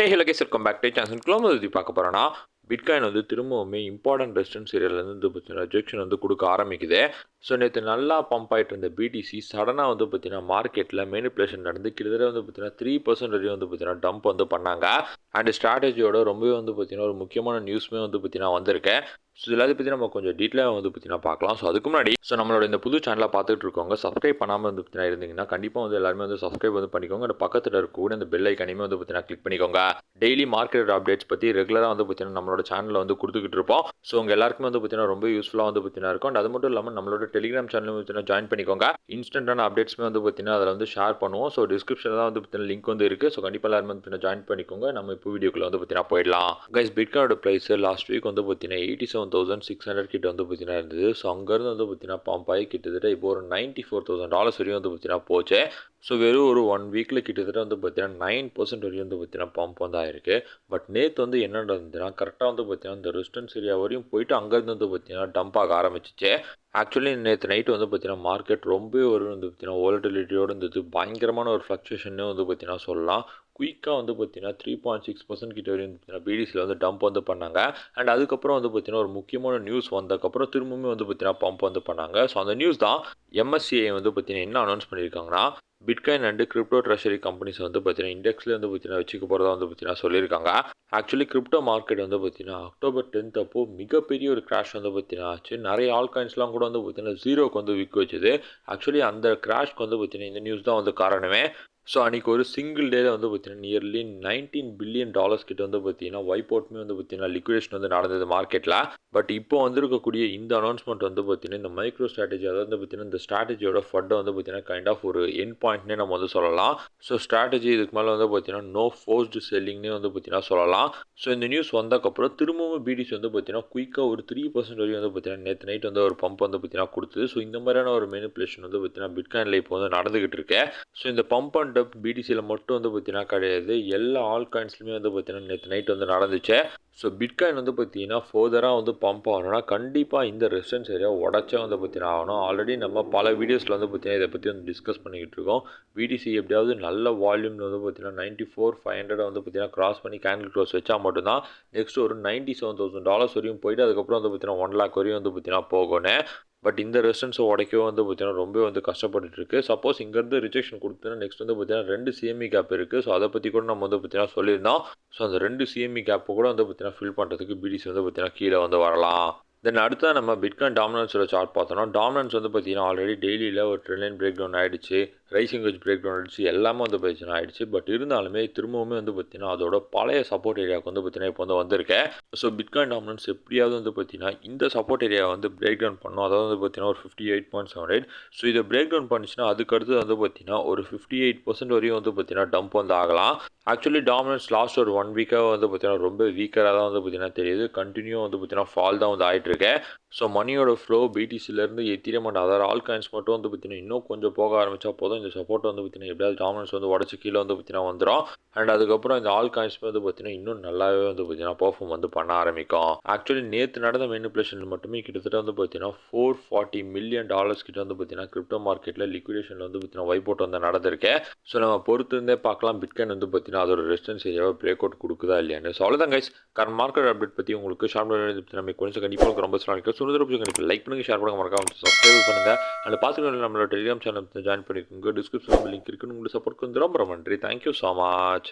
Hello guys, welcome back to channel. Global பற்றி பார்க்க போகிறோன்னா, பிட்காயின் வந்து திரும்பவுமே இம்பார்ட்டன்ட் ரெசிஸ்டன்ஸ் ஏரியாவிலேருந்து வந்து பார்த்தீங்கன்னா ரிஜெக்ஷன் வந்து கொடுக்க ஆரம்பிக்குது. ஸோ நேற்று நல்லா பம்ப் ஆகிட்டு இருந்த பிடிசி சடனாக வந்து பார்த்தீங்கன்னா மார்க்கெட்டில் மேனிப்புலேஷன் நடந்து கிட்டத்தட்ட வந்து பார்த்தீங்கன்னா 3% வரையும் வந்து பார்த்தீங்கன்னா டம்ப் வந்து பண்ணாங்க. அண்ட் ஸ்ட்ராட்டஜியோட ரொம்பவே வந்து பார்த்தீங்கன்னா ஒரு முக்கியமான நியூஸுமே வந்து பார்த்தீங்கன்னா வந்திருக்கு. ஸோ எல்லாத்தையும் பற்றி நம்ம கொஞ்சம் டீட்டெயிலாக வந்து பார்த்தீங்கன்னா பார்க்கலாம். ஸோ அதுக்கு முன்னாடி நம்மளோட இந்த புது சேனலை பார்த்துட்டு இருக்கவங்க சப்ஸ்கிரைப் பண்ணாமல் வந்து பார்த்தீங்கன்னா இருந்தீங்கன்னா கண்டிப்பாக வந்து எல்லாருமே வந்து சப்ஸ்கிரைப் வந்து பண்ணிக்கோங்க. அந்த பக்கத்தில் இருக்கக்கூடிய இந்த பெல் ஐக்கனையுமே வந்து பார்த்தீங்கன்னா கிளிக் பண்ணிக்கோங்க. டெய்லி மார்க்கெட் அப்டேட்ஸ் பற்றி ரெகுலராக வந்து பார்த்தீங்கன்னா நம்மளோட சேனலில் வந்து கொடுத்துக்கிட்டு இருப்போம். ஸோ உங்கள் எல்லாருக்குமே வந்து பார்த்தீங்கன்னா ரொம்ப யூஸ்ஃபுல்லாக வந்து பார்த்தீங்கன்னா இருக்கும். அண்ட் அது மட்டும் இல்லாமல் நம்மளோட டெலிகிராம் சேனலும் பார்த்தீங்கன்னா ஜாயின் பண்ணிக்கோங்க. இன்ஸ்டன்டான அப்டேட்ஸ்மே வந்து பார்த்தீங்கன்னா அதில் வந்து ஷேர் பண்ணுவோம். ஸோ டிஸ்கிரிப்ஷனில் தான் வந்து பார்த்தீங்கன்னா லிங்க் வந்து இருக்குது. ஸோ கண்டிப்பாக எல்லாருமே வந்து பார்த்தீங்கன்னா ஜாயின் பண்ணிக்கோங்க. நம்ம இப்போ வீடியோக்குள்ள வந்து பார்த்தீங்கன்னா போயிடலாம். கைஸ், பிட்காயினோட ப்ரைஸ் லாஸ்ட் வீக் வந்து பார்த்தீங்கன்னா 87,600 கிட்ட வந்து பார்த்தீங்கன்னா இருந்தது. ஸோ அங்கேருந்து வந்து பார்த்தீங்கன்னா பம்ப் ஆகி கிட்டத்தட்ட இப்போ ஒரு $94,000 வரையும் வந்து பார்த்தீங்கன்னா போச்சு. ஸோ வெறும் ஒரு 1 வீக்கில் கிட்டத்தட்ட வந்து பார்த்தீங்கன்னா 9% வரையும் வந்து பார்த்தீங்கன்னா பம்ப் வந்து ஆயிருக்கு. பட் நேற்று வந்து என்ன நடந்ததுன்னா கரெக்டாக வந்து பார்த்தீங்கன்னா இந்த ரெசிஸ்டன்ஸ் ஏரியா வரையும் போயிட்டு அங்கேருந்து வந்து பார்த்தீங்கன்னா டம்ப் ஆக ஆரம்பிச்சிச்சு. ஆக்சுவலி நேற்று நைட்டு வந்து பார்த்தீங்கன்னா மார்க்கெட் ரொம்ப ஒரு வந்து பார்த்தீங்கன்னா வாலட்டிலிட்டியோடு இருந்தது. பயங்கரமான ஒரு ஃப்ளக்சுவேஷன்னே வந்து பார்த்தீங்கன்னா சொல்லலாம். குயிக்காக வந்து பார்த்தீங்கன்னா 3.6% கிட்ட வரையும் பார்த்தீங்கன்னா பிடிசியில் வந்து டம்ப் வந்து பண்ணாங்க. அண்ட் அதுக்கப்புறம் வந்து பார்த்தீங்கன்னா ஒரு முக்கியமான நியூஸ் வந்ததுக்கப்புறம் திரும்பவுமே வந்து பார்த்தீங்கன்னா பம்ப் வந்து பண்ணாங்க. ஸோ அந்த நியூஸ் தான் எம்எஸ்சிஐ வந்து பார்த்தீங்கன்னா என்ன அனௌன்ஸ் பண்ணியிருக்காங்கன்னா, bitcoin and crypto treasury companies வந்து பார்த்தீங்கன்னா இண்டெக்ஸில் வந்து பார்த்தீங்கன்னா வச்சுக்க போகிறதா வந்து பார்த்தீங்கன்னா சொல்லியிருக்காங்க. ஆக்சுவலி கிரிப்டோ மார்க்கெட் வந்து பார்த்தீங்கன்னா October 10 அப்போ மிகப்பெரிய ஒரு கிராஷ் வந்து பார்த்தீங்கன்னா ஆச்சு. நிறைய ஆல்காயின்ஸ்லாம் கூட வந்து பார்த்தீங்கன்னா ஜீரோக்கு வந்து விற்க வச்சுது. ஆக்சுவலி அந்த கிராஷ்க்கு வந்து பார்த்தீங்கன்னா இந்த நியூஸ் தான் வந்து காரணமே. ஸோ அன்றைக்கி ஒரு சிங்கிள் டேல வந்து பார்த்தீங்கன்னா நியர்லி $19 பில்லியன் கிட்ட வந்து பார்த்தீங்கன்னா வைப் அவுட்மே வந்து பார்த்தீங்கன்னா லிக்விடேஷன் வந்து நடந்தது மார்க்கெட்டில். பட் இப்போ வந்திருக்கக்கூடிய இந்த அனௌன்ஸ்மெண்ட் வந்து பார்த்தீங்கன்னா இந்த மைக்ரோ ஸ்ட்ராட்டஜி, அதாவது வந்து பார்த்தீங்கன்னா இந்த ஸ்ட்ராட்டஜியோட ஃபட்டை வந்து பார்த்தீங்கன்னா கைண்ட் ஆஃப் ஒரு என் பாயிண்ட்னே நம்ம வந்து சொல்லலாம். ஸோ ஸ்ட்ராட்டஜி இதுக்கு மேலே வந்து பார்த்தீங்கன்னா நோ ஃபோர்ஸ்டு செல்லிங்னே வந்து பார்த்தீங்கன்னா சொல்லலாம். ஸோ இந்த நியூஸ் வந்ததுக்கப்புறம் திரும்பவும் பிடிசி வந்து பார்த்தீங்கன்னா குயிக்காக ஒரு 3% வரையும் வந்து பார்த்தீங்கன்னா நேற்று நைட் வந்து ஒரு பம்ப் வந்து பார்த்தீங்கன்னா கொடுத்தது. ஸோ இந்த மாதிரியான ஒரு மேனிப்புலேஷன் வந்து பார்த்தீங்கன்னா பிட்காயினில் இப்போ வந்து நடந்துகிட்டு இருக்கு. ஸோ இந்த பம்ப் அண்ட் டப் பிடிசியில் மட்டும் வந்து பார்த்தீங்கன்னா கிடையாது, எல்லா ஆல்காயின்ஸ்லையுமே வந்து பார்த்தீங்கன்னா நேற்று நைட் வந்து நடந்துச்சு. ஸோ பிட்காயின் வந்து பார்த்தீங்கன்னா ஃபர்தராக வந்து பம்ப் ஆகணும்னா கண்டிப்பாக இந்த ரெசிஸ்டன்ஸ் ஏரியா உடச்சே வந்து பார்த்தீங்கன்னா ஆகணும். ஆல்ரெடி நம்ம பல வீடியோஸில் வந்து பார்த்தீங்கன்னா இதை பற்றி வந்து டிஸ்கஸ் பண்ணிக்கிட்டு இருக்கோம். பிடிசி எப்படியாவது நல்ல வால்யூமில் வந்து பார்த்தீங்கன்னா 94,500 வந்து பார்த்தீங்கன்னா கிராஸ் பண்ணி கேண்டில் க்ளோஸ் வச்சா மட்டும்தான் நெக்ஸ்ட் ஒரு $97,000 வரையும் போயிட்டு அதுக்கப்புறம் வந்து பார்த்தீங்கன்னா 1 lakh வரையும் வந்து பார்த்தீங்கன்னா போகணும். பட் இந்த ரெசிஸ்டன்ஸை உடைக்கவே வந்து பார்த்தீங்கன்னா ரொம்ப வந்து கஷ்டப்பட்டுட்டு இருக்கு. சப்போஸ் இங்கேருந்து ரிஜெக்ஷன் கொடுத்தோன்னா நெக்ஸ்ட் வந்து பார்த்தீங்கன்னா 2 சிஎம்இ கேப் இருக்குது. ஸோ அதை பற்றி கூட நம்ம வந்து பார்த்தீங்கன்னா சொல்லியிருந்தோம். ஸோ அந்த 2 சிஎம்இ கேப்பை கூட வந்து பார்த்தீங்கன்னா ஃபில் பண்ணுறதுக்கு பிடிசி வந்து பார்த்தீங்கன்னா கீழே வந்து வரலாம். தென் அடுத்த நம்ம பிட்காயின் டாமினன்ஸோட சார்ட் பார்த்தோம்னா, டாமினன்ஸ் வந்து பார்த்தீங்கன்னா ஆல்ரெடி டெய்லியில் ஒரு ட்ரெண்ட் லைன் பிரேக் டவுன் ஆகிடுச்சு, ரைசிங் வெஜ் பிரேக் டவுன் ஆகிடுச்சு, எல்லாமே வந்து பார்த்தீங்கன்னா ஆகிடுச்சு. பட் இருந்தாலுமே திரும்பவுமே வந்து பார்த்தீங்கன்னா அதோட பழைய சப்போர்ட் ஏரியாவுக்கு வந்து பார்த்தீங்கன்னா இப்போ வந்து வந்திருக்கேன். ஸோ பிட்காயின் டாமினன்ஸ் எப்படியாவது வந்து பார்த்தீங்கன்னா இந்த சப்போர்ட் ஏரியாவை வந்து பிரேக் டவுன் பண்ணும். அதாவது வந்து பார்த்தீங்கன்னா ஒரு 58.78. ஸோ இதை பிரேக் டவுன் பண்ணிச்சுன்னா அதுக்கடுத்து வந்து பார்த்தீங்கன்னா ஒரு 58% வரையும் வந்து பார்த்தீங்கன்னா டம்ப் வந்து ஆகலாம். ஆக்சுவலி டாமினன்ஸ் லாஸ்ட் ஒரு 1 வீக்காக வந்து பார்த்தீங்கன்னா ரொம்ப வீக்கராக தான் வந்து பார்த்தீங்கன்னா தெரியுது. கண்டினியூ வந்து பார்த்தீங்கன்னா ஃபால் தான் வந்து ஆகிட்டு இருக்கு. ஸோ மணியோட ஃப்ளோ பிடிசிலேருந்து ethereum and other all coins மட்டும் வந்து பார்த்தீங்கன்னா இன்னும் கொஞ்சம் போக ஆரம்பித்தா போதும் இந்த சப்போர்ட் வந்து பார்த்தீங்கன்னா எப்படியாவது டாமினன்ஸ் வந்து உடச்சி கீழே வந்து பார்த்தீங்கன்னா வந்துடும். அண்ட் அதுக்கப்புறம் இந்த ஆல் காயின்ஸ்மே வந்து பார்த்தீங்கன்னா இன்னும் நல்லாவே வந்து பார்த்தீங்கன்னா பெர்ஃபார்ம் வந்து பண்ண ஆரம்பிக்கும். ஆக்சுவலி நேற்று நடந்த மேனிப்புலேஷன் மட்டுமே கிட்டத்தட்ட வந்து பார்த்தீங்கன்னா $440 மில்லியன் கிட்ட வந்து பார்த்தீங்கன்னா கிரிப்டோ மார்க்கெட்டில் லிக்விடேஷனில் வந்து பார்த்தீங்கன்னா வைப் அவுட் வந்து நடந்திருக்கு. ஸோ நம்ம பொறுத்து இருந்தே பார்க்கலாம் பிட்காயின் வந்து பார்த்தீங்கன்னா அதோட ரெசிஸ்டன்ஸ் ஏரியாவை பிரேக் அவுட் கொடுக்குதா இல்லையான்னு. ஸோ அவ்வளோதான் கைஸ், கரண்ட் மார்க்கெட் அப்டேட் பற்றி உங்களுக்கு ஷார்ட் நம்ம கொஞ்சம் கண்டிப்பாக ரொம்ப ஸ்ட்ராங் கண்டிப்பாக லைக் பண்ணுங்க, ஷேர் பண்ணுங்க, மறக்காம சப்ஸ்கிரைப் பண்ணுங்க. அதில் பார்த்துக்கிட்டு நம்மளோட டெலிகிராம் சேனல் ஜாயின் பண்ணிக்கோங்க. டிஸ்கிரிப்ஷன் லிங்க் இருக்குன்னு உங்களுக்கு சப்போர்ட் வந்து ரொம்ப நன்றி. Thank you so much.